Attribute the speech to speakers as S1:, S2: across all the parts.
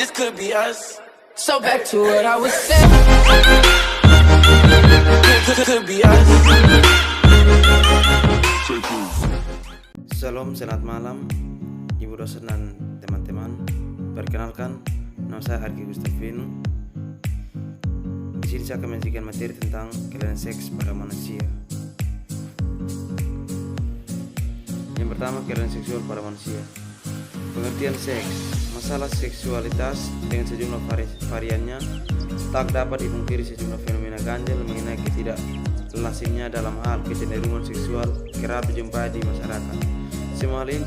S1: this could be us. So back to what I was saying. Could be us.
S2: Shalom, selamat malam Ibu dosen dan teman-teman. Perkenalkan, nama saya Arki Gustafino. Di sini saya akan menyajikan materi tentang kelainan seks pada manusia. Yang pertama, kelainan seksual pada manusia. Pengertian seks, masalah seksualitas dengan sejumlah variannya tak dapat dipungkiri. Sejumlah fenomena ganjil mengenai ketidaklazimnya dalam hal kecenderungan seksual kerap dijumpai di masyarakat. Semua hal ini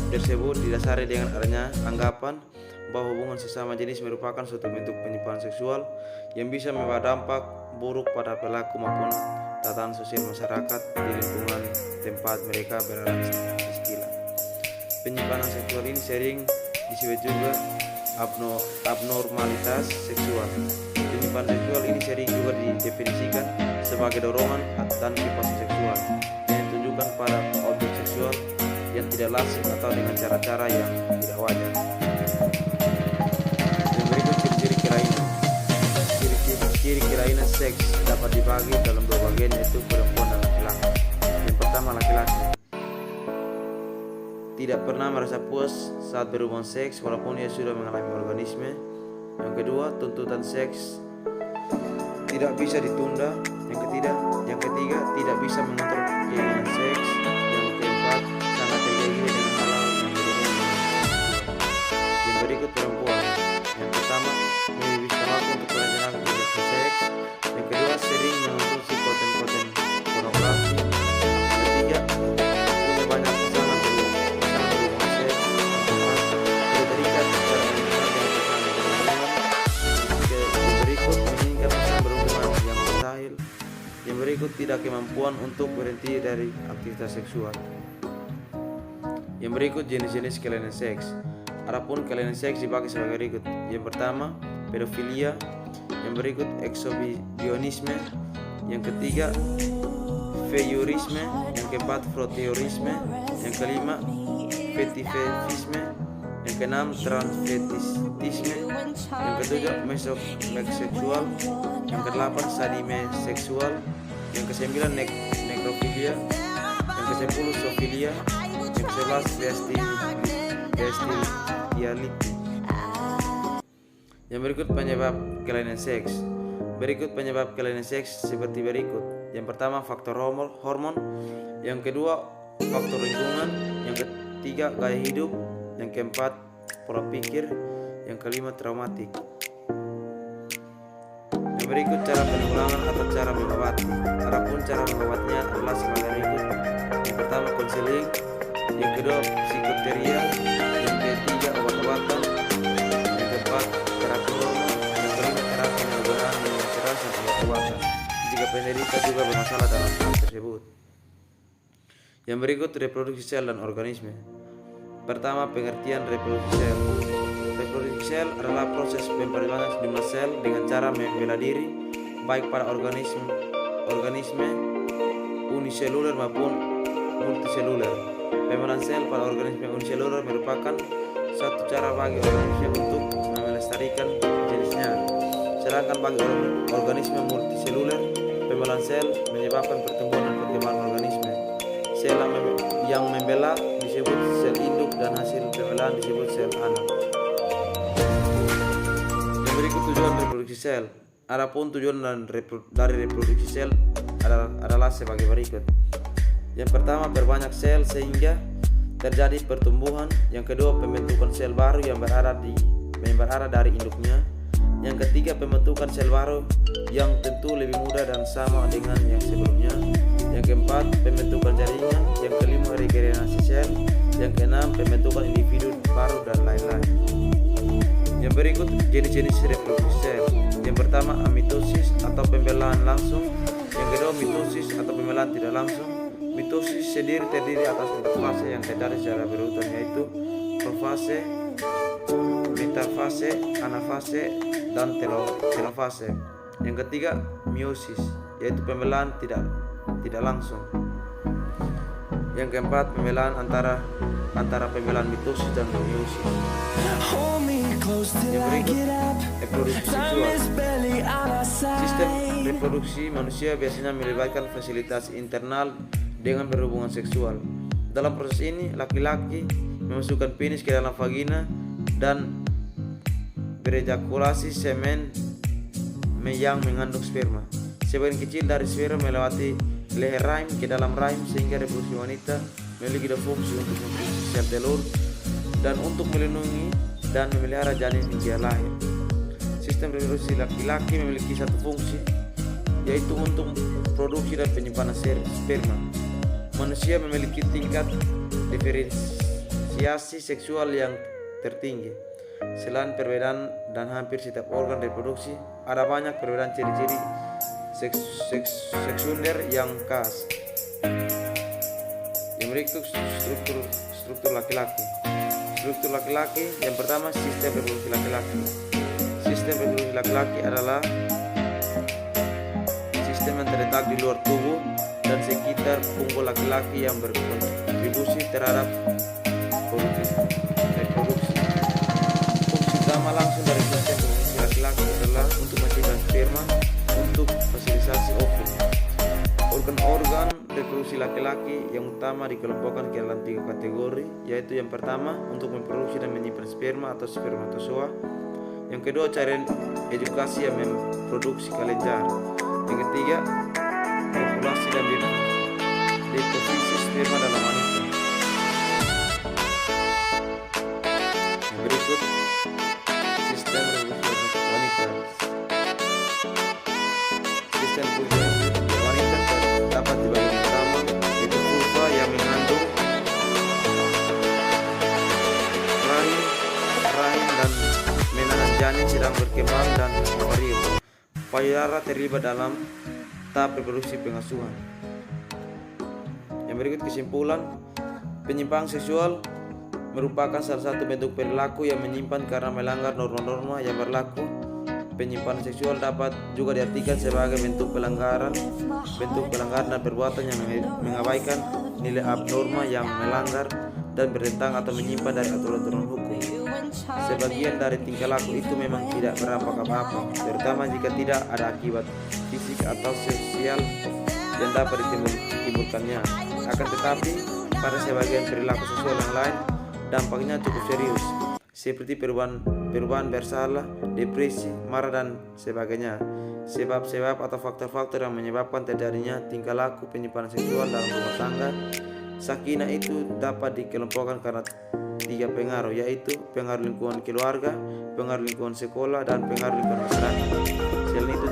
S2: tersebut didasari dengan adanya anggapan bahwa hubungan sesama jenis merupakan suatu bentuk penyimpangan seksual yang bisa membawa dampak buruk pada pelaku maupun tatanan sosial masyarakat di lingkungan tempat mereka berada. Penyimpangan seksual ini sering disebut juga abnormalitas seksual. Penyimpangan seksual ini sering juga didefinisikan sebagai dorongan dan kipasnya seksual yang ditunjukkan pada objek seksual yang tidak lazim atau dengan cara-cara yang tidak wajar. Yang berikut ciri-ciri kelainan. Ciri kelainan seks dapat dibagi dalam dua bagian, yaitu perempuan dan laki-laki. Yang pertama, laki-laki tidak pernah merasa puas saat berhubungan seks walaupun ia sudah mengalami orgasme. Yang kedua, tuntutan seks tidak bisa ditunda. Yang ketiga, tidak bisa mengontrol keinginan seks. Yang keempat, sangat tergila-gila dengan hal-hal yang berhubungan dengan seks. Yang berikut, perempuan. Yang pertama, menghabiskan waktu untuk perencanaan kegiatan seks. Yang kedua, sering mengonsumsi konten-konten pornografi. Yang ketiga, punya banyak pasangan berhubungan seks. Yang keempat, tidak terikat secara emosional dengan pasangan berhubungan. Yang berikut, menginginkan pasangan berhubungan yang mustahil. Yang berikut, tidak kemampuan untuk berhenti dari aktivitas seksual. Yang berikut, jenis-jenis kelainan seks. Adapun kelainan seks dibagi sebagai berikut. Yang pertama, pedofilia. Yang berikut, ekshibionisme. Yang ketiga, voyeurisme. Yang keempat, frotteurisme. Yang kelima, fetishisme. Yang keenam, transvestisme. Yang ketujuh, mesoseksual. Yang kedelapan, sadimeseksual. Yang kesembilan, nekrofilia. Yang kesepuluh, zoofilia. Yang kesebelas, bestiality. Yang berikut penyebab kelainan seks. Berikut penyebab kelainan seks seperti berikut. Yang pertama, faktor hormon. Yang kedua, faktor lingkungan. Yang ketiga, gaya hidup. Yang keempat, pola pikir. Yang kelima, traumatik. Yang berikut cara penanggulangan atau cara mengobati. Adapun cara mengobatinya adalah sebagai berikut. Yang pertama, konseling. Yang kedua, psikoteria. Yang ketiga, obat-obatan. Yang keempat, terapi hormon. Yang kelima, terapi penyelenggaraan dengan keras dan obat-obatan jika penderita juga bermasalah dalam hal tersebut. Yang berikut, reproduksi sel dan organisme. Pertama, pengertian reproduksi sel. Reproduksi sel adalah proses pemperkembangan sejumlah sel dengan cara membela diri, baik pada organisme uniseluler maupun multiseluler. Pembelaan sel pada organisme uniseluler merupakan satu cara bagi organisme untuk melestarikan jenisnya. Sedangkan bagi organisme multiseluler, pembelaan sel menyebabkan pertumbuhan dan perkembangan organisme. Sel yang membela disebut sel induk dan hasil pembelaan disebut sel anak. Yang berikut tujuan reproduksi sel. Adapun tujuan dari reproduksi sel adalah sebagai berikut. Yang pertama, berbanyak sel sehingga terjadi pertumbuhan. Yang kedua, pembentukan sel baru yang berada dari induknya. Yang ketiga, pembentukan sel baru yang tentu lebih mudah dan sama dengan yang sebelumnya. Yang keempat, pembentukan jaringan. Yang kelima, regenerasi sel. Yang keenam, pembentukan individu baru dan lain-lain. Yang berikut jenis-jenis reproduksi sel. Yang pertama, mitosis atau pembelaan langsung. Yang kedua, mitosis atau pembelaan tidak langsung. Mitosis sendiri terdiri atas 4 fase yang terjadi secara berurutan, yaitu profase, metafase, anafase, dan telofase. Yang ketiga, meiosis, yaitu pembelaan tidak langsung. Yang keempat, pembelaan antara pembelaan mitosis dan meiosis. reproduksi manusia biasanya melibatkan fasilitas internal dengan berhubungan seksual. Dalam proses ini, laki-laki memasukkan penis ke dalam vagina dan berejakulasi semen yang mengandung sperma. Sebagian kecil dari sperma melewati leher rahim ke dalam rahim sehingga reproduksi wanita memiliki fungsi untuk memproduksi sel telur dan untuk melindungi dan memelihara janin hingga lahir. Sistem reproduksi laki-laki memiliki satu fungsi, yaitu untuk produksi dan penyimpanan sperma. Manusia memiliki tingkat diferensiasi seksual yang tertinggi. Selain perbedaan dan hampir setiap organ reproduksi, ada banyak perbedaan ciri-ciri seksunder yang khas. Yang berikut struktur laki-laki. Struktur laki-laki yang pertama, sistem reproduksi laki-laki. Sistem reproduksi laki-laki adalah sistem yang terletak di luar tubuh dan sekitar punggung laki-laki yang berkontribusi terhadap reproduksi. Fungsi utama langsung dari sistem reproduksi laki-laki adalah untuk menciptakan sperma untuk fasilitasi ovum. Organ-organ reproduksi laki-laki yang utama dikelompokkan ke dalam 3 kategori, yaitu yang pertama untuk memproduksi dan menyimpan sperma atau spermatozoa. Yang kedua, cairan edukasi yang memproduksi kelenjar. Yang ketiga, populasi dan deposisi sperma dalam wanita. Yang berikut, sistem reproduksi wanita. Sistem reproduksi wanita dapat dibagi pertama, yaitu vulva yang mengandung rahim dan menahan janin sedang berkembang, dan ovarium. Payudara terlibat dalam tahap reproduksi pengasuhan. Yang berikut kesimpulan, penyimpangan seksual merupakan salah satu bentuk perilaku yang menyimpang karena melanggar norma-norma yang berlaku. Penyimpangan seksual dapat juga diartikan sebagai bentuk pelanggaran dan perbuatan yang mengabaikan nilai abnorma yang melanggar dan bertentangan atau menyimpang dari aturan-aturan hukum. Sebagian dari tingkah laku itu memang tidak berdampak apa-apa, terutama jika tidak ada akibat fisik atau sosial yang dapat ditimbulkannya. Akan tetapi, pada sebagian perilaku seksual yang lain, dampaknya cukup serius, seperti perubahan bersalah, depresi, marah, dan sebagainya. Sebab-sebab atau faktor-faktor yang menyebabkan terjadinya tingkah laku penyimpangan seksual dalam rumah tangga sakinah itu dapat dikelompokkan karena 3 pengaruh, yaitu pengaruh lingkungan keluarga, pengaruh lingkungan sekolah, dan pengaruh lingkungan masyarakat. Selain itu